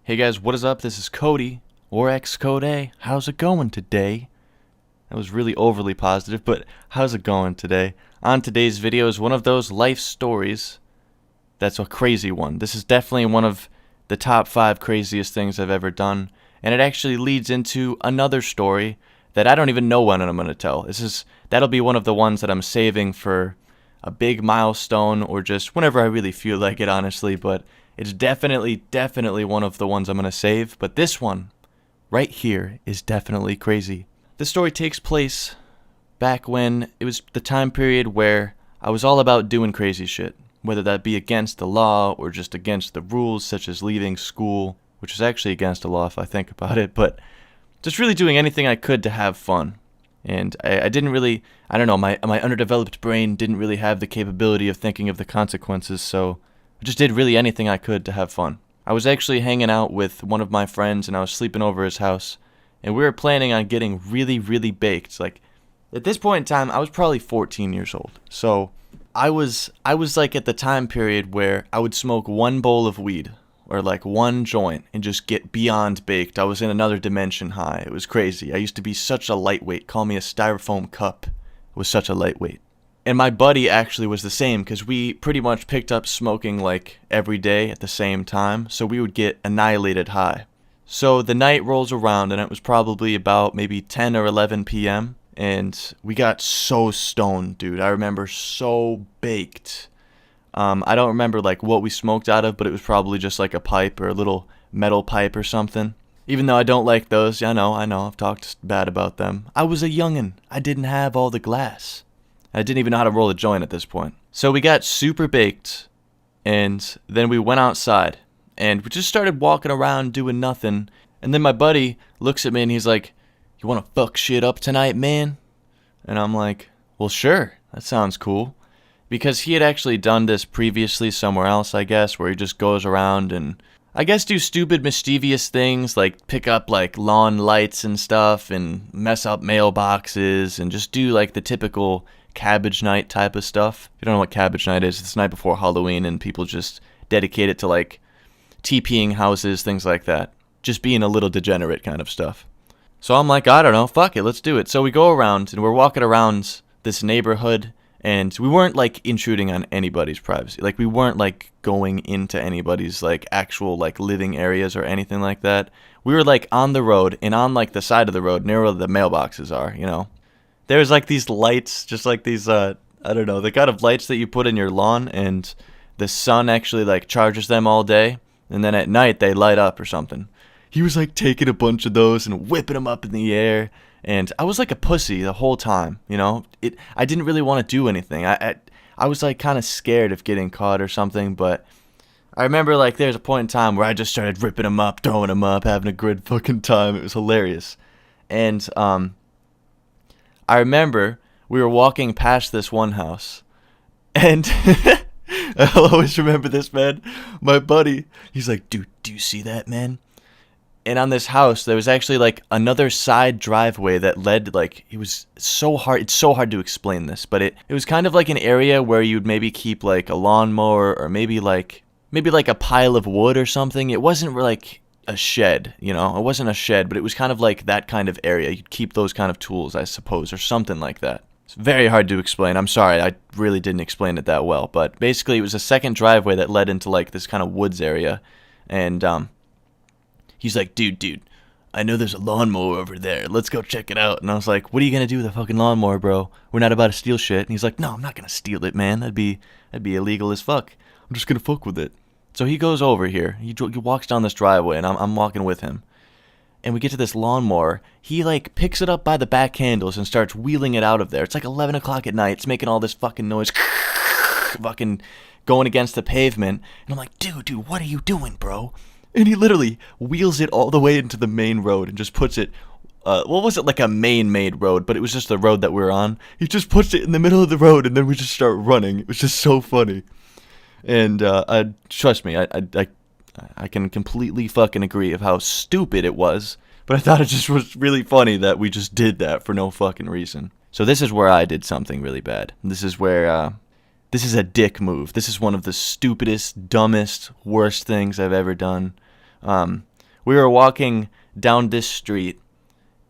Hey guys, what is up? This is Cody, or xCodeh. How's it going today? That was really overly positive, but how's it going today? On today's video is one of those life stories that's a crazy one. This is definitely one of the top 5 craziest things I've ever done, and it actually leads into another story that I don't even know when I'm going to tell. That'll be one of the ones that I'm saving for a big milestone or just whenever I really feel like it, honestly, but it's definitely one of the ones I'm going to save, but this one right here is definitely crazy. This story takes place back when it was the time period where I was all about doing crazy shit, whether that be against the law or just against the rules, such as leaving school, which is actually against the law if I think about it, but just really doing anything I could to have fun. And I didn't really, I don't know, my underdeveloped brain didn't really have the capability of thinking of the consequences, so I just did really anything I could to have fun. I was actually hanging out with one of my friends and I was sleeping over his house, and we were planning on getting really baked. Like, at this point in time, I was probably 14 years old. So I was like at the time period where I would smoke one bowl of weed or like one joint and just get beyond baked. I was in another dimension high. It was crazy. I used to be such a lightweight. Call me a styrofoam cup. I was such a lightweight. And my buddy actually was the same, because we pretty much picked up smoking like every day at the same time, so we would get annihilated high. So the night rolls around and it was probably about maybe 10 or 11 p.m. and we got so stoned, dude. I remember so baked. I don't remember like what we smoked out of, but it was probably just like a pipe or a little metal pipe or something. Even though I don't like those, I know, I've talked bad about them. I was a youngin'. I didn't have all the glass. I didn't even know how to roll a joint at this point. So we got super baked, and then we went outside, and we just started walking around doing nothing. And then my buddy looks at me and he's like, "You want to fuck shit up tonight, man?" And I'm like, "Well, sure, that sounds cool." Because he had actually done this previously somewhere else, I guess, where he just goes around and I guess do stupid, mischievous things like pick up like lawn lights and stuff and mess up mailboxes and just do like the typical cabbage night type of stuff. If you don't know what cabbage night is, it's the night before Halloween and people just dedicate it to like TPing houses, things like that. Just being a little degenerate kind of stuff. So I'm like, I don't know, fuck it, let's do it. So we go around and we're walking around this neighborhood, and we weren't like intruding on anybody's privacy. Like, we weren't like going into anybody's like actual like living areas or anything like that. We were like on the road and on like the side of the road near where the mailboxes are, you know. There's like these lights, just like these I don't know, the kind of lights that you put in your lawn, and the sun actually like charges them all day, and then at night they light up or something. He was like taking a bunch of those and whipping them up in the air. And I was like a pussy the whole time, you know. I didn't really want to do anything. I was like kind of scared of getting caught or something. But I remember like there's a point in time where I just started ripping them up, throwing them up, having a good fucking time. It was hilarious. And I remember we were walking past this one house, and I'll always remember this, man. My buddy, he's like, "Dude, do you see that, man?" And on this house, there was actually like another side driveway that led, like, it was so hard. It's so hard to explain this, but it was kind of like an area where you'd maybe keep like a lawnmower or maybe like a pile of wood or something. It wasn't like a shed, you know. It wasn't a shed, but it was kind of like that kind of area. You'd keep those kind of tools, I suppose, or something like that. It's very hard to explain. I'm sorry, I really didn't explain it that well, but basically it was a second driveway that led into like this kind of woods area, and he's like, dude, I know there's a lawnmower over there. Let's go check it out. And I was like, what are you going to do with a fucking lawnmower, bro? We're not about to steal shit. And he's like, no, I'm not going to steal it, man. That'd be illegal as fuck. I'm just going to fuck with it. So he goes over here. He walks down this driveway, and I'm walking with him. And we get to this lawnmower. He, like, picks it up by the back handles and starts wheeling it out of there. It's like 11 o'clock at night. It's making all this fucking noise. Fucking going against the pavement. And I'm like, dude, what are you doing, bro? And he literally wheels it all the way into the main road and just puts it, what was it, like a main road, but it was just the road that we were on. He just puts it in the middle of the road, and then we just start running. It was just so funny. And trust me, I can completely fucking agree of how stupid it was, but I thought it just was really funny that we just did that for no fucking reason. So this is where I did something really bad. This is where this is a dick move. This is one of the stupidest, dumbest, worst things I've ever done. we were walking down this street,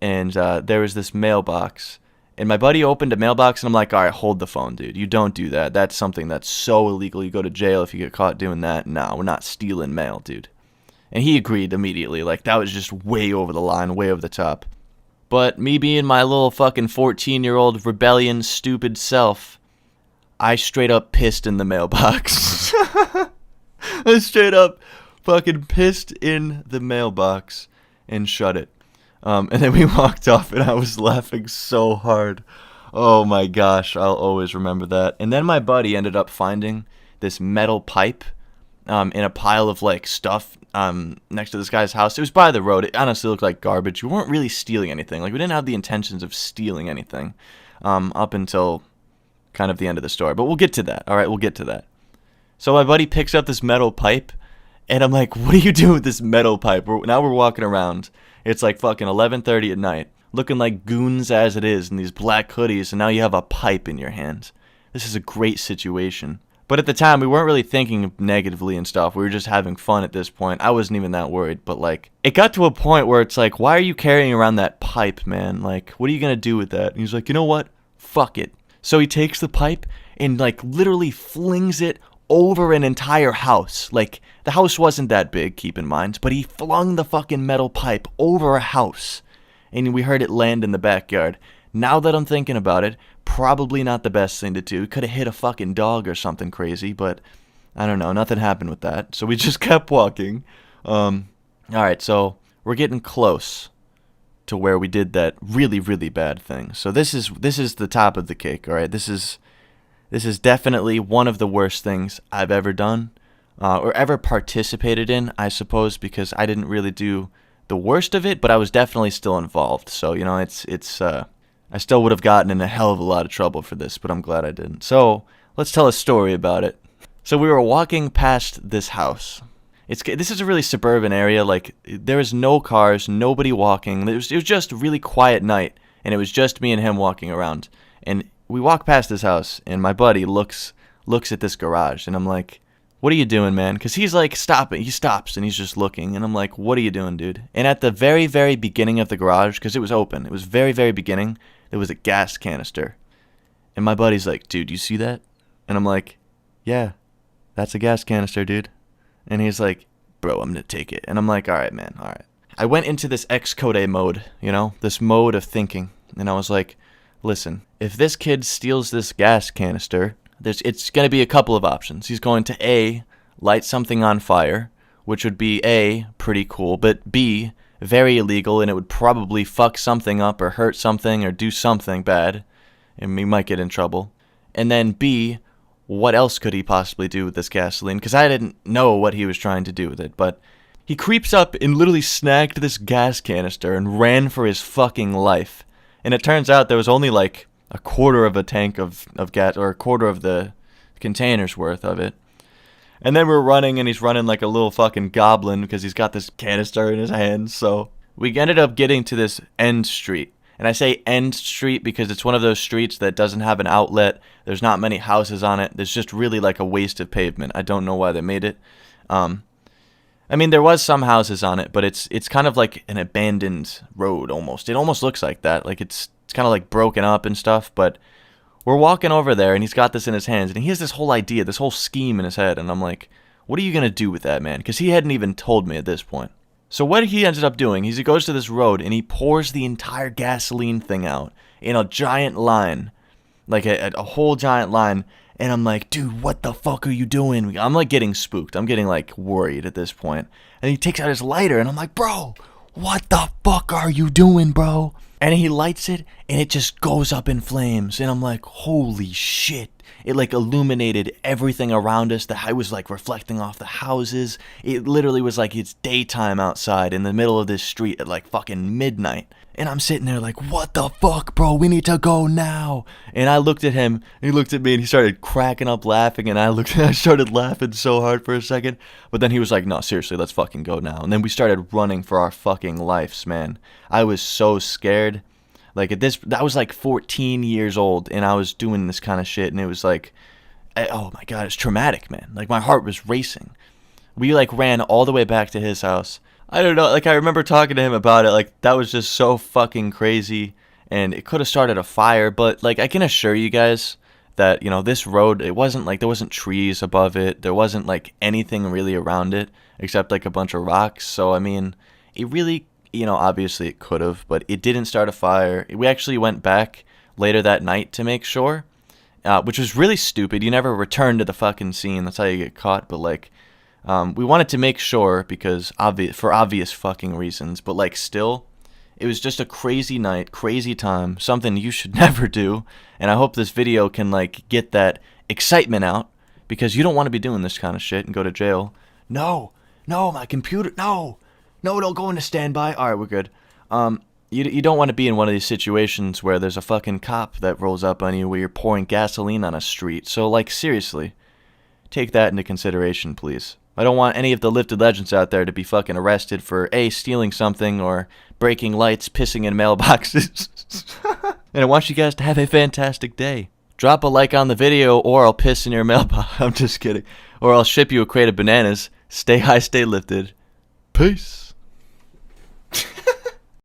and there was this mailbox. And my buddy opened a mailbox, and I'm like, all right, hold the phone, dude. You don't do that. That's something that's so illegal. You go to jail if you get caught doing that. No, we're not stealing mail, dude. And he agreed immediately. Like, that was just way over the line, way over the top. But me being my little fucking 14-year-old rebellion stupid self, I straight up pissed in the mailbox. I straight up fucking pissed in the mailbox and shut it. And then we walked off, and I was laughing so hard. Oh my gosh, I'll always remember that. And then my buddy ended up finding this metal pipe in a pile of like stuff next to this guy's house. It was by the road. It honestly looked like garbage. We weren't really stealing anything. Like, we didn't have the intentions of stealing anything up until kind of the end of the story. But we'll get to that. All right, we'll get to that. So my buddy picks up this metal pipe, and I'm like, what are you doing with this metal pipe? Now we're walking around. It's like fucking 11:30 at night, looking like goons as it is in these black hoodies, and now you have a pipe in your hand. This is a great situation. But at the time, we weren't really thinking negatively and stuff. We were just having fun at this point. I wasn't even that worried, but like, it got to a point where it's like, why are you carrying around that pipe, man? Like, what are you gonna do with that? And he's like, you know what? Fuck it. So he takes the pipe and like literally flings it over an entire house. Like, the house wasn't that big, keep in mind, but he flung the fucking metal pipe over a house, and we heard it land in the backyard. Now that I'm thinking about it, probably not the best thing to do. Could have hit a fucking dog or something crazy, but I don't know. Nothing happened with that, so we just kept walking. Alright, so we're getting close to where we did that really, really bad thing. So this is the top of the cake, alright? This is definitely one of the worst things I've ever done, or ever participated in, I suppose, because I didn't really do the worst of it, but I was definitely still involved. So, you know, I still would have gotten in a hell of a lot of trouble for this, but I'm glad I didn't. So, let's tell a story about it. So we were walking past this house. This is a really suburban area. Like, there was no cars, nobody walking. It was just a really quiet night, and it was just me and him walking around. And we walk past this house, and my buddy looks at this garage, and I'm like, what are you doing, man? Because he's like, stopping. He stops, and he's just looking, and I'm like, what are you doing, dude? And at the very, very beginning of the garage, because it was open, it was very, very beginning, there was a gas canister. And my buddy's like, dude, you see that? And I'm like, yeah, that's a gas canister, dude. And he's like, bro, I'm going to take it. And I'm like, all right, man, all right. I went into this xCodeh mode, you know, this mode of thinking. And I was like, listen, if this kid steals this gas canister, it's going to be a couple of options. He's going to A, light something on fire, which would be A, pretty cool, but B, very illegal, and it would probably fuck something up or hurt something or do something bad, and we might get in trouble. And then B, what else could he possibly do with this gasoline? Because I didn't know what he was trying to do with it, but he creeps up and literally snagged this gas canister and ran for his fucking life. And it turns out there was only like a quarter of a tank of gas, or a quarter of the container's worth of it. And then we're running, and he's running like a little fucking goblin because he's got this canister in his hands. So we ended up getting to this end street. And I say end street because it's one of those streets that doesn't have an outlet. There's not many houses on it. There's just really like a waste of pavement. I don't know why they made it. I mean, there was some houses on it, but it's kind of like an abandoned road almost. It almost looks like that. Like it's kind of like broken up and stuff, but we're walking over there, and he's got this in his hands, and he has this whole idea, this whole scheme in his head, and I'm like, what are you going to do with that, man? Because he hadn't even told me at this point. So what he ended up doing is he goes to this road, and he pours the entire gasoline thing out in a giant line, like a whole giant line, and I'm like, dude, what the fuck are you doing? I'm like getting spooked. I'm getting like worried at this point. And he takes out his lighter, and I'm like, bro, what the fuck are you doing, bro? And he lights it, and it just goes up in flames. And I'm like, holy shit. It like illuminated everything around us. The was like reflecting off the houses. It literally was like it's daytime outside in the middle of this street at like fucking midnight. And I'm sitting there like, what the fuck, bro? We need to go now. And I looked at him, and he looked at me, and he started cracking up laughing. And I started laughing so hard for a second. But then he was like, no, seriously, let's fucking go now. And then we started running for our fucking lives, man. I was so scared. Like I was like 14 years old, and I was doing this kind of shit, and it was like, oh my god, it's traumatic, man. Like my heart was racing. We like ran all the way back to his house. I don't know. Like, I remember talking to him about it. Like, that was just so fucking crazy. And it could have started a fire. But, like, I can assure you guys that, you know, this road, it wasn't like there wasn't trees above it. There wasn't, like, anything really around it except, like, a bunch of rocks. So, I mean, it really, you know, obviously it could have. But it didn't start a fire. We actually went back later that night to make sure, which was really stupid. You never return to the fucking scene. That's how you get caught. But, like, we wanted to make sure because for obvious fucking reasons, but like still, it was just a crazy night, crazy time, something you should never do. And I hope this video can like get that excitement out because you don't want to be doing this kind of shit and go to jail. No, no, my computer, no, don't go into standby. All right, we're good. You don't want to be in one of these situations where there's a fucking cop that rolls up on you where you're pouring gasoline on a street. So like seriously, take that into consideration, please. I don't want any of the lifted legends out there to be fucking arrested for A, stealing something, or breaking lights, pissing in mailboxes. And I want you guys to have a fantastic day. Drop a like on the video, or I'll piss in your mailbox. I'm just kidding. Or I'll ship you a crate of bananas. Stay high, stay lifted. Peace.